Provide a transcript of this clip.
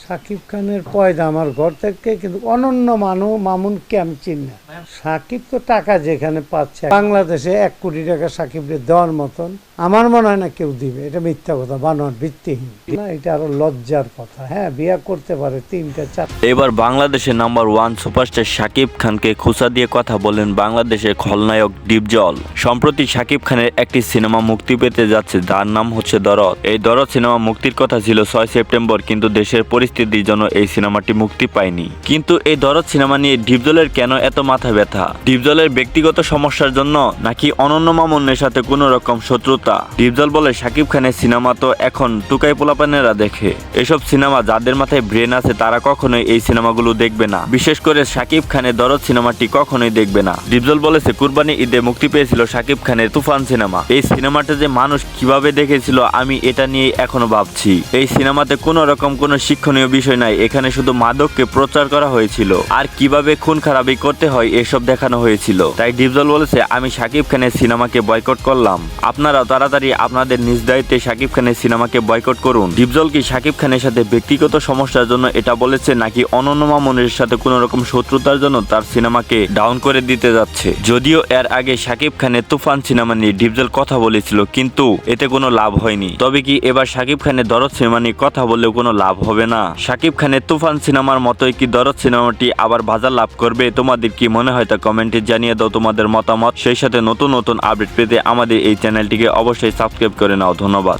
সাকিব খানের পয়দা আমার ঘর থেকে, কিন্তু অনন্য মামুনকে আমি চিনি না। সাকিব তো টাকা যেখানে পাচ্ছে, বাংলাদেশে 1 কোটি টাকা সাকিবকে দেওয়ার মতন আমার মনে হয় না কেউ দিবে। এটা মিথ্যা কথা, বানোয়ার, ভিত্তিহীন না, এটা আরো লজ্জার কথা। হ্যাঁ, বিয়ে করতে পারে 3টা 4টা। এবার বাংলাদেশের নাম্বার 1 সুপারস্টার শাকিব খানকে খোঁচা দিয়ে কথা বলেন বাংলাদেশের খলনায়ক ডিপজল। সম্প্রতি শাকিব খানের একটি সিনেমা মুক্তি পেতে যাচ্ছে, যার নাম হচ্ছে দরদ। এই দরদ সিনেমা মুক্তির কথা ছিল 6 সেপ্টেম্বর, কিন্তু দেশের পরিস্থিতির জন্য এই সিনেমাটি মুক্তি পায়নি। কিন্তু এই দরদ সিনেমা নিয়ে ডিপজলের কেন এত মাথা ব্যথা? ডিপজলের ব্যক্তিগত সমস্যার জন্য নাকি অনন্য মামুনের সাথে কোনো রকম শত্রুতা? ডিপজল বলে শাকিব খানের সিনেমা তো এখন টুকাই পোলাপানেরা দেখে। এসব সিনেমা যাদের মাথায় ব্রেন আছে তারা কখনোই এই সিনেমাগুলো দেখবে না, বিশেষ করে শাকিব খানের দরদ সিনেমাটি কখনোই দেখবে না। ডিপজল বলেছে কুরবানি ঈদে মুক্তি পেয়েছিল শাকিব খানের তুফান সিনেমা। এই সিনেমাটা যে মানুষ কিভাবে দেখেছিল আমি এটা নিয়ে এখনো ভাবছি। এই সিনেমাতে কোনো রকম কোনো শিক্ষণীয় বিষয় নাই, এখানে শুধু মাদককে প্রচার করা হয়েছিল আর কিভাবে খুন খারাপি করতে হয় এসব দেখানো হয়েছিল। তাই ডিপজল বলেছে আমি শাকিব খানের সিনেমাকে বয়কট করলাম, আপনারাও তাড়াতাড়ি আপনাদের নিজ দায়িত্বে শাকিব খানের সিনেমাকে বয়কট করুন। ডিপজল কি শাকিব খানের সাথে ব্যক্তিগত সমস্যার জন্য এটা বলেছে নাকি অনন্য মামুনের সাথে কোনো রকম শত্রুতার জন্য তার সিনেমাকে ডাউন করে দিতে যাচ্ছে? যদিও এর আগে শাকিব খানের তুফান সিনেমা নিয়ে ডিপজল কথা বলেছিল, কিন্তু এতে কোনো লাভ হয়নি। তবে কি এবার শাকিব খানের দরদ সিনেমা নিয়ে কথা বললেও কোনো লাভ হবে না? শাকিব খানের তুফান সিনেমার মতোই কি দরদ সিনেমাটি আবার বাজার লাভ করবে? তোমাদের কি মনে হয় তা কমেন্টে জানিয়ে দাও তোমাদের মতামত। সেই সাথে নতুন নতুন আপডেট পেতে আমাদের এই চ্যানেলটিকে অবশ্যই সাবস্ক্রাইব করে নাও। ধন্যবাদ।